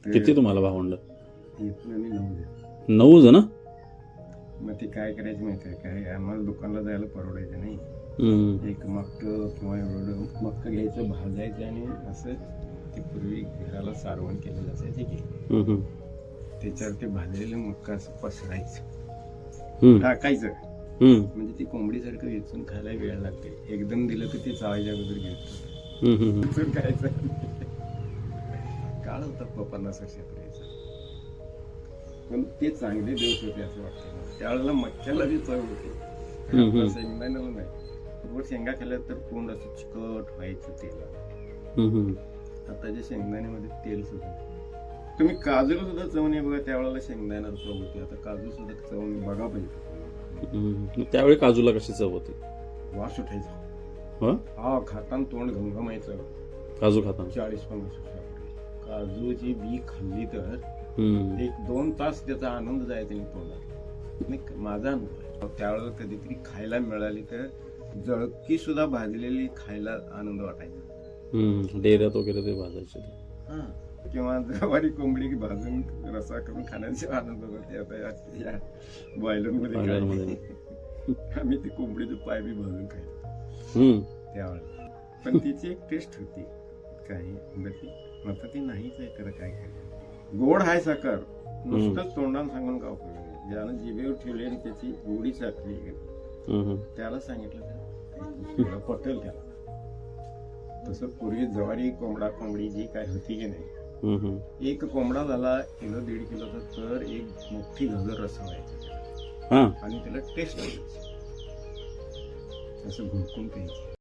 किती तुम्हाला भावंड? इथून आम्ही 9 जण. 9 जण? मग ते काय करायचं माहिती आहे काय, आम्हाला दुकानला जायला परवडायचं नाही. एक मक्क किंवा एवढं मक्क घ्यायचं, भाजायचं आणि असं ते पूर्वी घराला सारवण केलेलं असायचं की त्याच्यावर ते भाजलेलं मक्क असं पसरायचं, टाकायचं. म्हणजे ती कोंबडीसारखं वेचून खायला वेळ लागते. एकदम दिलं तर ते चावायच्या अगोदर घेत खायचं. काळ होता 50 वर्षापूर्वीचा, पण ते चांगले दिवस होते असं वाटतं. त्यावेळेला मक्क्याला बी चव होती, शेंगदाण्याला नाही. पूर्व शेंगा खाल्ल्या तर तोंड असं चिकट व्हायचं तेल. आताच्या शेंगदाण्यामध्ये तेल सुद्धा. तुम्ही काजूला सुद्धा चव नाही बघा, त्यावेळेला शेंगदाण्याला चव होती. आता काजू सुद्धा चव बघा पाहिजे. त्यावेळी काजूला कशी चव होती? वास उठायचा. हा, खाताना तोंड घमघमायचं. काजू खाताना 40-50 वर्षापूर्वी काजूची बी खाल्ली तर 1-2 तास त्याचा आनंद जायचा नाही तोंडात. माझा अनुभव आहे. त्यावेळेला कधीतरी खायला मिळाली तर जळकी सुद्धा भाजलेली खायला आनंद वाटायचा. डेऱ्यात वगैरे ते भाजायचे. किंवा जवारी कोंबडी भाजून रसा करून खाण्याचा आनंद होता. आता या बॉयलर मध्ये आम्ही ती कोंबडीचे पाय बी भाजून खायचो त्यावेळेला. पण तिची एक टेस्ट होती काही, आता ती नाहीच आहे. तर काय करायचं, गोड हाय साखर नुसतंच तोंडाने सांगून का उपयोग नाही. ज्यानं जिभेवर ठेवली आणि त्याची गोडी साखरी त्याला सांगितलं पटेल त्याला. तसं पूर्वी जवारी कोंबडी जी काय होती की नाही, एक कोंबडा झाला 1-1.5 किलोचा तर एक मोठी घगर रस्सा व्हायचा आणि त्याला टेस्ट व्हायची, असं भुंकून प्यायचं.